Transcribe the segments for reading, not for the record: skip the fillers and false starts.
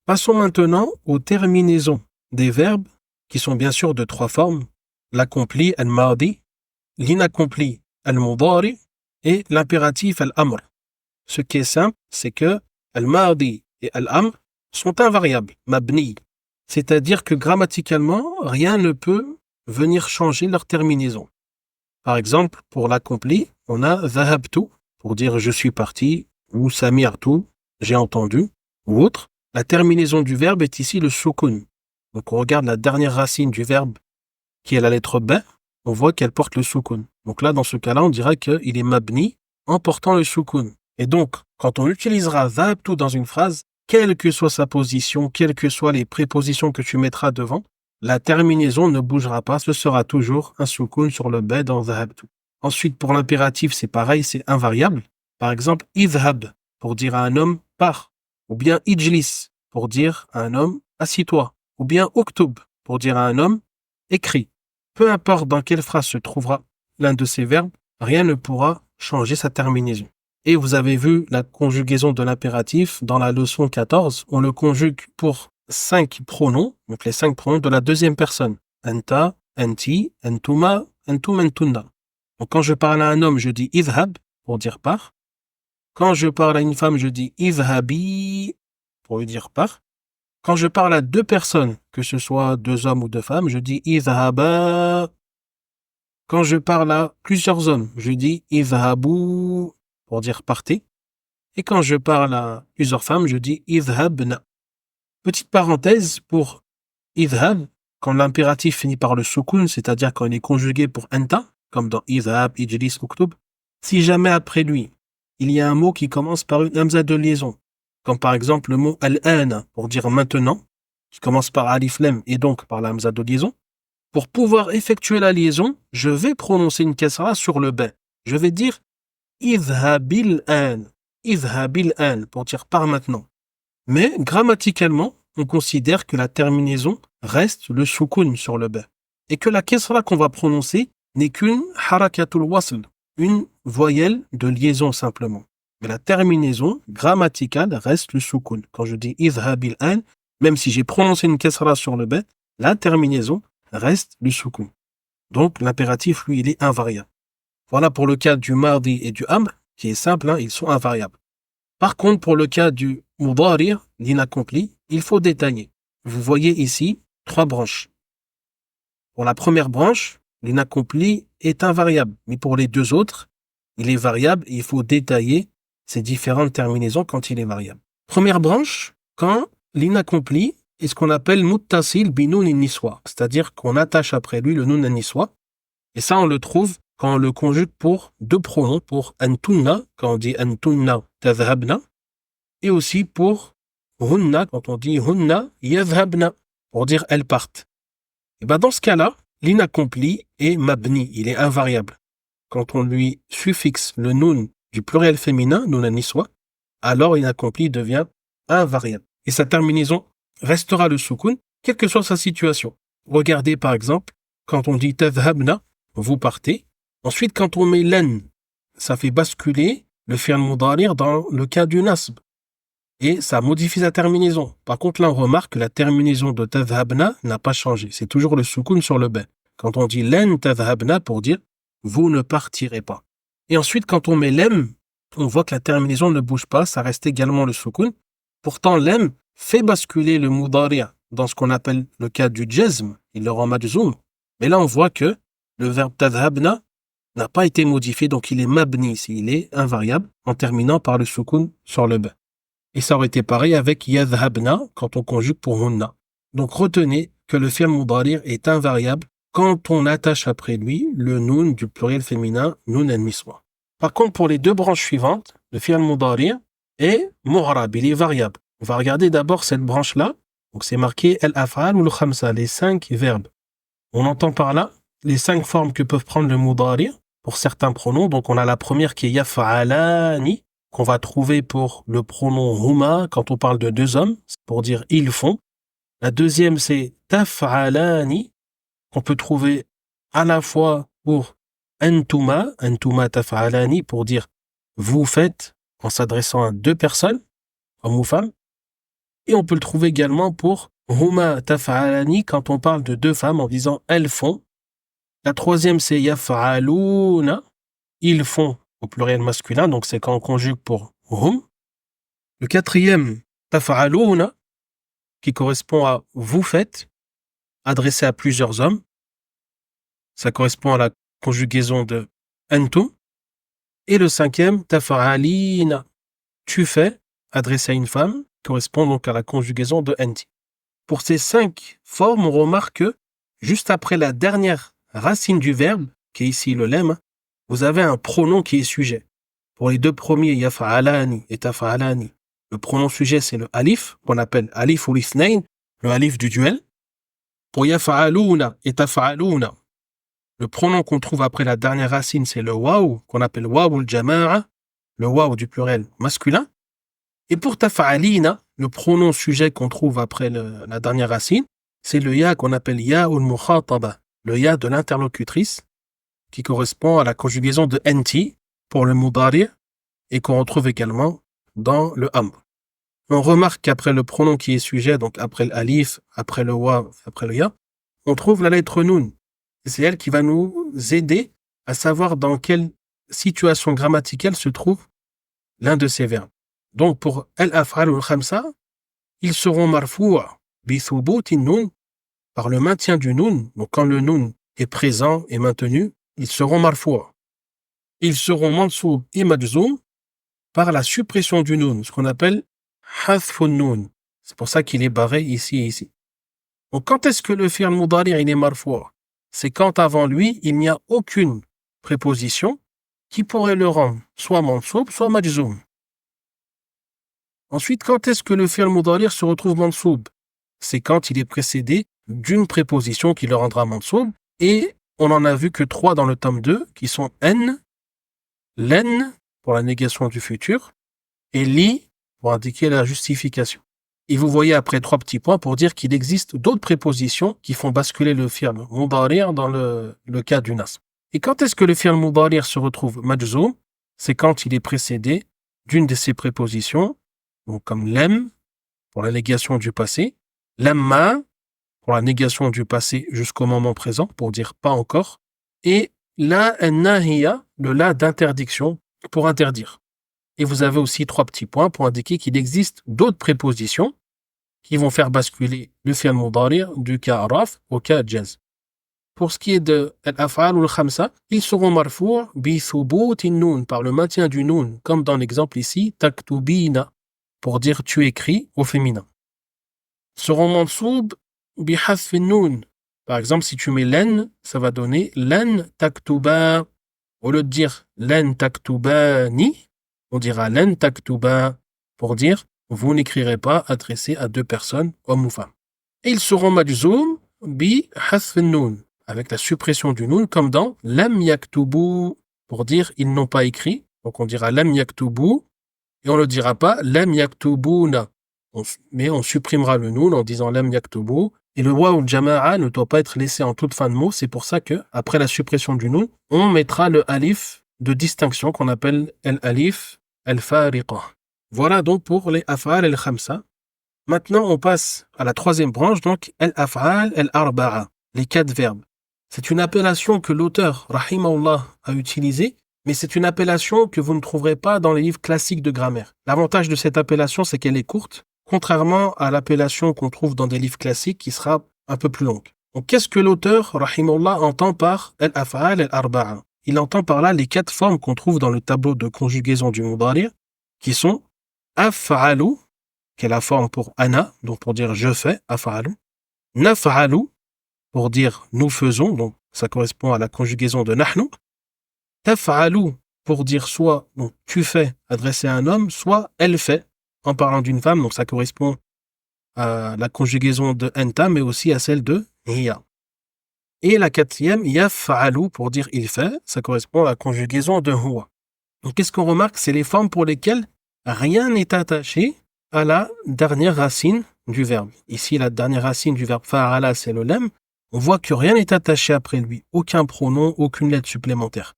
Passons maintenant aux terminaisons des verbes qui sont bien sûr de trois formes, l'accompli, al-madi, l'inaccompli, al-mudari et l'impératif, al-amr. Ce qui est simple, c'est que al-madi et al-amr sont invariables, mabni. C'est-à-dire que grammaticalement, rien ne peut venir changer leur terminaison. Par exemple, pour l'accompli, on a dhahabtu pour dire je suis parti ou samirtu, j'ai entendu ou autre. La terminaison du verbe est ici le sukun. Donc on regarde la dernière racine du verbe qui est la lettre B, on voit qu'elle porte le sukun. Donc là, dans ce cas-là, on dira qu'il est mabni en portant le sukun. Et donc, quand on utilisera dhahabtu dans une phrase, quelle que soit sa position, quelles que soient les prépositions que tu mettras devant, la terminaison ne bougera pas, ce sera toujours un sukun sur le B dans dhahabtu. Ensuite, pour l'impératif, c'est pareil, c'est invariable. Par exemple, idhab, pour dire à un homme, pars. Ou bien ijlis, pour dire à un homme, assis-toi. Ou bien uktub, pour dire à un homme, écris. Peu importe dans quelle phrase se trouvera l'un de ces verbes, rien ne pourra changer sa terminaison. Et vous avez vu la conjugaison de l'impératif dans la leçon 14, on le conjugue pour 5 pronoms, donc les 5 pronoms de la deuxième personne. Anta, anti, antuma, antum, antunna. Donc quand je parle à un homme, je dis idhab, pour dire pars. Quand je parle à une femme, je dis idhabi, pour lui dire pars. Quand je parle à deux personnes, que ce soit deux hommes ou deux femmes, je dis idhaba. Quand je parle à plusieurs hommes, je dis idhabu, pour dire partez. Et quand je parle à plusieurs femmes, je dis idhabna. Petite parenthèse pour idhab, quand l'impératif finit par le sukun, c'est-à-dire quand il est conjugué pour anta, comme dans idhab, ijlis, uktub, si jamais après lui, il y a un mot qui commence par une hamza de liaison, comme par exemple le mot al-an, pour dire maintenant, qui commence par alif lam et donc par la hamza de liaison, pour pouvoir effectuer la liaison, je vais prononcer une kasra sur le b. Je vais dire idhabil an, pour dire par maintenant. Mais grammaticalement, on considère que la terminaison reste le sukun sur le b. Et que la kasra qu'on va prononcer n'est qu'une harakatul wasl, une voyelle de liaison simplement. Mais la terminaison grammaticale reste le sukun. Quand je dis idhabil an, même si j'ai prononcé une kasra sur le b, la terminaison reste le sukun. Donc l'impératif, lui, il est invariable. Voilà pour le cas du mardi et du amr, qui est simple, ils sont invariables. Par contre, pour le cas du mudari, l'inaccompli, il faut détailler. Vous voyez ici 3 branches. Pour la première branche, l'inaccompli est invariable, mais pour les deux autres, il est variable et il faut détailler ces différentes terminaisons quand il est variable. Première branche, quand l'inaccompli est ce qu'on appelle muttasil binoun niswa, c'est-à-dire qu'on attache après lui le nun niswa, et ça on le trouve quand on le conjugue pour deux pronoms, pour antunna, quand on dit antunna tadhhabna, et aussi pour hunna, quand on dit hunna yadhhabna, pour dire elles partent. Et dans ce cas-là, l'inaccompli est mabni, il est invariable. Quand on lui suffixe le nun du pluriel féminin, nun niswa, alors l'inaccompli devient invariable. Et sa terminaison restera le sukun, quelle que soit sa situation. Regardez par exemple, quand on dit tadhhabna, vous partez. Ensuite, quand on met len, ça fait basculer le fi'l mudari dans le cas du nasb. Et ça modifie sa terminaison. Par contre, là, on remarque que la terminaison de tadhhabna n'a pas changé. C'est toujours le sukun sur le b. Quand on dit len tadhhabna pour dire vous ne partirez pas. Et ensuite, quand on met lem, on voit que la terminaison ne bouge pas, ça reste également le sukun. Pourtant, lem fait basculer le mudari dans ce qu'on appelle le cas du jazm, il le rend majzoum. Mais là, on voit que le verbe tadhhabna n'a pas été modifié, donc il est mabni ici, il est invariable, en terminant par le sukun sur le b. Et ça aurait été pareil avec yadhhabna quand on conjugue pour hunna. Donc retenez que le fi'l mudari est invariable quand on attache après lui le nun du pluriel féminin nun al-niswa. Par contre, pour les deux branches suivantes, le fi'l mudari est mu'rab, il est variable. On va regarder d'abord cette branche-là. Donc c'est marqué al-af'al ou le khamsa, les 5 verbes. On entend par là les 5 formes que peuvent prendre le mudari pour certains pronoms. Donc on a la première qui est yaf'alani, qu'on va trouver pour le pronom huma quand on parle de deux hommes, pour dire ils font. La deuxième c'est taf'alani, qu'on peut trouver à la fois pour antuma taf'alani, pour dire vous faites, en s'adressant à deux personnes, homme ou femme. Et on peut le trouver également pour huma taf'alani quand on parle de deux femmes en disant elles font. La troisième, c'est yaf'aluna, ils font au pluriel masculin, donc c'est quand on conjugue pour hum. Le quatrième, taf'aluna, qui correspond à vous faites, adressé à plusieurs hommes. Ça correspond à la conjugaison de antum. Et le cinquième, taf'alina, tu fais, adressé à une femme, correspond donc à la conjugaison de anti. Pour ces 5 formes, on remarque que juste après la dernière racine du verbe, qui est ici le lemme, vous avez un pronom qui est sujet. Pour les deux premiers, yaf'alani et taf'alani, le pronom sujet c'est le alif, qu'on appelle alif ou l'ithnain, le alif du duel. Pour yaf'aluna et taf'aluna, le pronom qu'on trouve après la dernière racine c'est le waw, qu'on appelle waw al-jama'a, le waw du pluriel masculin. Et pour taf'alina, le pronom sujet qu'on trouve après la dernière racine, c'est le ya qu'on appelle ya al-mukhataba, le ya de l'interlocutrice, qui correspond à la conjugaison de anti pour le mudari et qu'on retrouve également dans le amr. On remarque qu'après le pronom qui est sujet, donc après l'alif, après le wa, après le ya, on trouve la lettre nun. Et c'est elle qui va nous aider à savoir dans quelle situation grammaticale se trouve l'un de ces verbes. Donc pour al-af'al al-khamsa, ils seront marfou'a bi thubuti nun, par le maintien du nun. Donc quand le nun est présent et maintenu, ils seront marfou'a. Ils seront mansoub et majzoum par la suppression du nun, ce qu'on appelle hadfun nun. C'est pour ça qu'il est barré ici et ici. Donc quand est-ce que le fi'l mudari' il est marfou'a? C'est quand avant lui, il n'y a aucune préposition qui pourrait le rendre soit mansoub, soit majzoum. Ensuite, quand est-ce que le fi'l mudari' se retrouve mansoub? C'est quand il est précédé d'une préposition qui le rendra mansoub. Et on en a vu que 3 dans le tome 2, qui sont en, len, pour la négation du futur, et li, pour indiquer la justification. Et vous voyez après 3 petits points pour dire qu'il existe d'autres prépositions qui font basculer le fi'l mudari' dans le cas du nasb. Et quand est-ce que le fi'l mudari' se retrouve majzoum? C'est quand il est précédé d'une de ces prépositions, donc comme lem, pour la négation du passé, lamma, pour la négation du passé jusqu'au moment présent, pour dire pas encore, et la nahiya, le la d'interdiction, pour interdire. Et vous avez aussi 3 petits points pour indiquer qu'il existe d'autres prépositions qui vont faire basculer le fi'l mudari' du cas raf au cas jaz. Pour ce qui est de al-af'al ou al-khamsa, ils seront marfou' bi thubuti nun, par le maintien du nun, comme dans l'exemple ici, taktubina, pour dire tu écris au féminin. Seront mansoub bi hadf nun. Par exemple, si tu mets len, ça va donner len taktuba. Au lieu de dire len taktubani, on dira len taktuba pour dire vous n'écrirez pas adressé à 2 personnes, hommes ou femmes. Et ils seront majzoum bi hadf nun, avec la suppression du nun, comme dans lam yaktubu, pour dire ils n'ont pas écrit. Donc on dira lam yaktubu, et on ne dira pas lam yaktubuna. Mais on supprimera le nun en disant lam yaktubu. Et le waw ou jama'a ne doit pas être laissé en toute fin de mot. C'est pour ça que, après la suppression du nun, on mettra le alif de distinction qu'on appelle al-alif al-fariqa. Voilà donc pour les af'al al-khamsa. Maintenant, on passe à la 3e branche, donc al-af'al al-arba'a, les 4 verbes. C'est une appellation que l'auteur, rahimahullah, a utilisée, mais c'est une appellation que vous ne trouverez pas dans les livres classiques de grammaire. L'avantage de cette appellation, c'est qu'elle est courte, contrairement à l'appellation qu'on trouve dans des livres classiques qui sera un peu plus longue. Donc, qu'est-ce que l'auteur, rahimahullah, entend par al-af'al al-arba'a? Il entend par là les 4 formes qu'on trouve dans le tableau de conjugaison du mudari', qui sont af'alu, qui est la forme pour ana, donc pour dire je fais, af'alu, naf'alu, pour dire nous faisons, donc ça correspond à la conjugaison de nahnu, taf'alu, pour dire soit donc, tu fais, adressé à un homme, soit elle fait, en parlant d'une femme, donc ça correspond à la conjugaison de anta, mais aussi à celle de hiya. Et la 4e, yaf'alu, pour dire il fait, ça correspond à la conjugaison de huwa. Donc qu'est-ce qu'on remarque? C'est les formes pour lesquelles rien n'est attaché à la dernière racine du verbe. Ici, la dernière racine du verbe fa'ala, c'est le lem. On voit que rien n'est attaché après lui, aucun pronom, aucune lettre supplémentaire.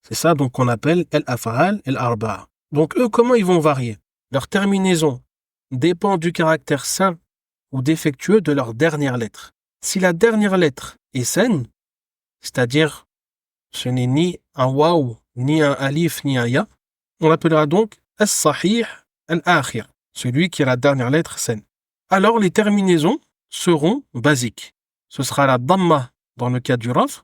C'est ça donc qu'on appelle al-af'al al-arba'a. Donc eux, comment ils vont varier? Leur terminaison dépend du caractère sain ou défectueux de leur dernière lettre. Si la dernière lettre est saine, c'est-à-dire ce n'est ni un waw, ni un alif, ni un ya, on l'appellera donc as-sahih al-akhir, celui qui a la dernière lettre saine. Alors les terminaisons seront basiques. Ce sera la damma dans le cas du raf,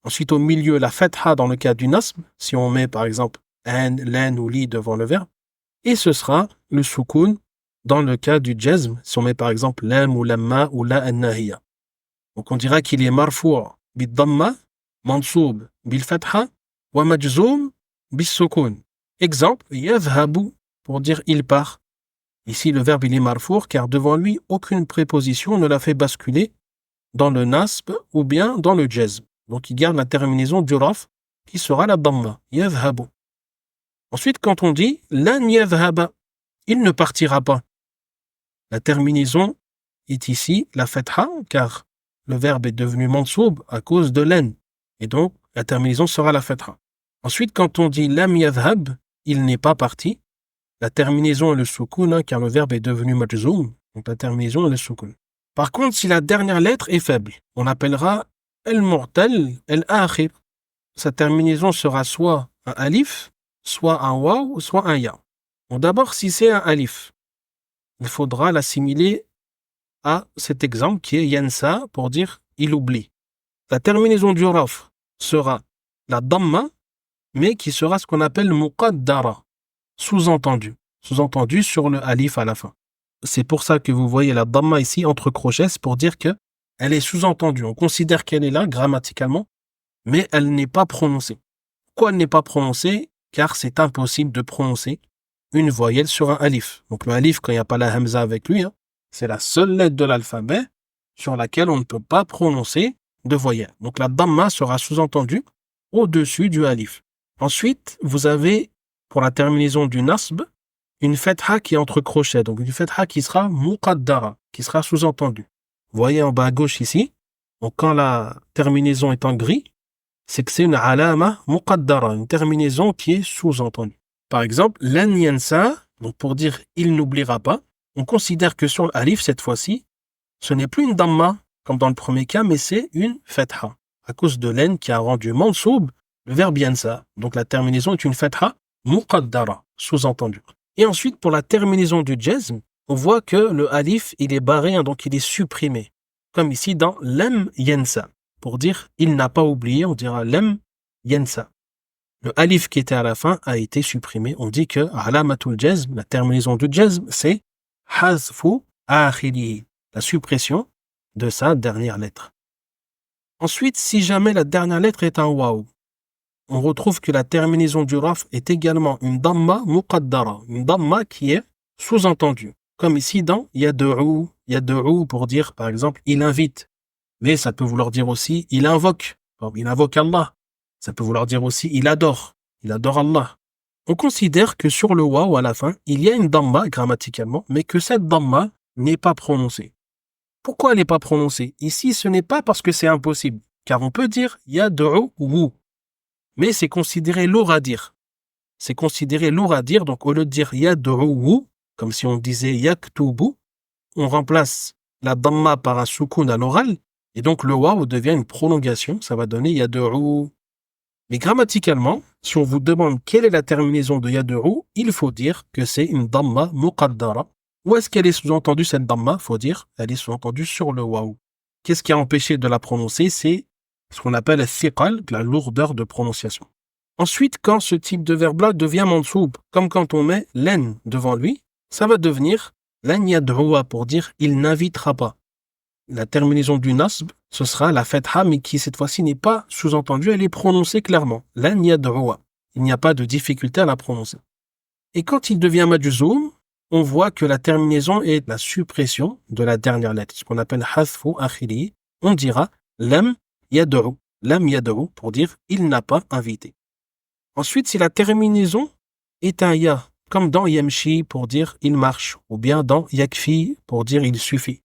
ensuite au milieu la fatha dans le cas du nasb, si on met par exemple an, len ou li devant le verbe, et ce sera le soukoun dans le cas du jazm, si on met par exemple lam ou lamma ou la an-nahiya. Donc on dira qu'il est marfou' bid damma, mansoub bil fatha, wa majzoum bis soukoun. Exemple, yadhhabu pour dire il part. Ici le verbe il est marfour car devant lui aucune préposition ne l'a fait basculer dans le nasb ou bien dans le jazm. Donc il garde la terminaison du raf qui sera la damma, yadhhabu. Ensuite quand on dit lan yadhhaba, il ne partira pas. La terminaison est ici la fatha car le verbe est devenu mansoub à cause de len et donc la terminaison sera la fatha. Ensuite quand on dit lam yadhhab, il n'est pas parti. La terminaison est le soukoun car le verbe est devenu majzoum, donc la terminaison est le soukoun. Par contre, si la dernière lettre est faible, on appellera al-mu'tal al-akhir. Sa terminaison sera soit un alif, soit un waw, soit un ya. Bon, d'abord, si c'est un alif, il faudra l'assimiler à cet exemple qui est yansa pour dire il oublie. La terminaison du raf sera la damma, mais qui sera ce qu'on appelle muqaddara. Sous-entendu sur le alif à la fin. C'est pour ça que vous voyez la damma ici entre crochets, c'est pour dire que elle est sous-entendue. On considère qu'elle est là grammaticalement, mais elle n'est pas prononcée. Pourquoi elle n'est pas prononcée? Car c'est impossible de prononcer une voyelle sur un alif. Donc le alif, quand il n'y a pas la hamza avec lui, c'est la seule lettre de l'alphabet sur laquelle on ne peut pas prononcer de voyelle. Donc la damma sera sous-entendue au-dessus du alif. Ensuite, vous avez pour la terminaison du nasb, une fatha qui est entre crochets, donc une fatha qui sera muqaddara, qui sera sous-entendue. Vous voyez en bas à gauche ici, donc quand la terminaison est en gris, c'est que c'est une alama muqaddara, une terminaison qui est sous-entendue. Par exemple, lan yansa, donc pour dire il n'oubliera pas, on considère que sur l'alif cette fois-ci, ce n'est plus une damma comme dans le premier cas, mais c'est une fatha, à cause de len qui a rendu mansoub le verbe yansa. Donc la terminaison est une fatha muqaddara, sous-entendu. Et ensuite, pour la terminaison du jazm, on voit que le alif, il est barré, donc il est supprimé. Comme ici dans lam yansa. Pour dire il n'a pas oublié, on dira lam yansa. Le alif qui était à la fin a été supprimé. On dit que alamatul jazm, la terminaison du jazm, c'est hazfu akhirihi, la suppression de sa dernière lettre. Ensuite, si jamais la dernière lettre est un waw, on retrouve que la terminaison du raf est également une damma muqaddara, une damma qui est sous-entendue. Comme ici dans yad'u pour dire par exemple il invite. Mais ça peut vouloir dire aussi il invoque. Il invoque Allah. Ça peut vouloir dire aussi il adore Allah. On considère que sur le waw à la fin, il y a une damma grammaticalement, mais que cette damma n'est pas prononcée. Pourquoi elle n'est pas prononcée? Ici, ce n'est pas parce que c'est impossible, car on peut dire yad'u wu. Mais c'est considéré lourd à dire. C'est considéré lourd à dire, donc au lieu de dire yad'u, comme si on disait yaktubu, on remplace la damma par un soukoun à l'oral, et donc le waw devient une prolongation, ça va donner yad'u. Mais grammaticalement, si on vous demande quelle est la terminaison de yad'u, il faut dire que c'est une damma muqaddara. Où est-ce qu'elle est sous-entendue cette damma? Il faut dire elle est sous-entendue sur le waw. Qu'est-ce qui a empêché de la prononcer? C'est ce qu'on appelle thiqal, la lourdeur de prononciation. Ensuite, quand ce type de verbe-là devient mansoub, comme quand on met len devant lui, ça va devenir lan yad'uwa pour dire il n'invitera pas. La terminaison du nasb, ce sera la fatha, mais qui cette fois-ci n'est pas sous-entendue, elle est prononcée clairement. Lan yad'uwa. Il n'y a pas de difficulté à la prononcer. Et quand il devient majzoum, on voit que la terminaison est la suppression de la dernière lettre, ce qu'on appelle hazfu akhiri. On dira lam yad'u pour dire il n'a pas invité. Ensuite, si la terminaison est un ya, comme dans yamshi pour dire il marche, ou bien dans yakfi pour dire il suffit,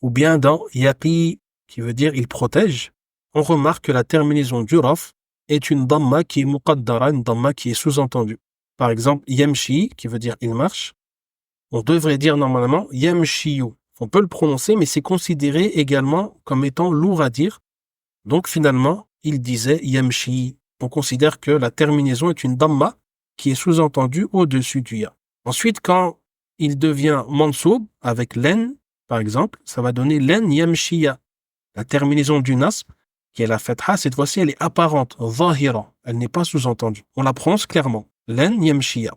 ou bien dans yaqi qui veut dire il protège, on remarque que la terminaison du raf est une damma qui est muqaddara, une damma qui est sous-entendue. Par exemple, yamshi qui veut dire il marche, On devrait dire normalement yamshiyu. On peut le prononcer, mais c'est considéré également comme étant lourd à dire. Donc finalement, il disait yamshi. On considère que la terminaison est une damma qui est sous-entendue au-dessus du ya. Ensuite, quand il devient mansoub avec len, par exemple, ça va donner len yamshiya. La terminaison du nasb, qui est la fatha, cette fois-ci, elle est apparente, zahira. Elle n'est pas sous-entendue. On la prononce clairement. Len yamshiya.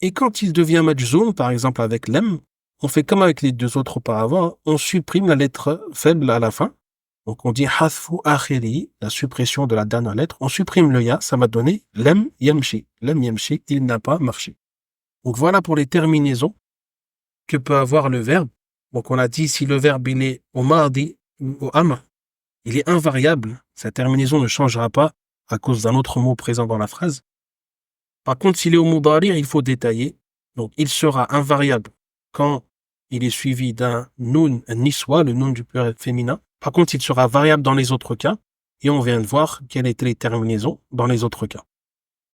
Et quand il devient majzoum, par exemple avec lem, on fait comme avec les deux autres auparavant, on supprime la lettre faible à la fin. Donc on dit hathfu akhiri, la suppression de la dernière lettre. On supprime le ya, ça va donner lem yamshi. Lem yamshi, il n'a pas marché. Donc voilà pour les terminaisons que peut avoir le verbe. Donc on a dit si le verbe il est au mardi ou au amr, il est invariable. Sa terminaison ne changera pas à cause d'un autre mot présent dans la phrase. Par contre, s'il est au mudari, il faut détailler. Donc il sera invariable quand il est suivi d'un nun niswa, le nun du pluriel féminin. Par contre, il sera variable dans les autres cas. Et on vient de voir quelles étaient les terminaisons dans les autres cas.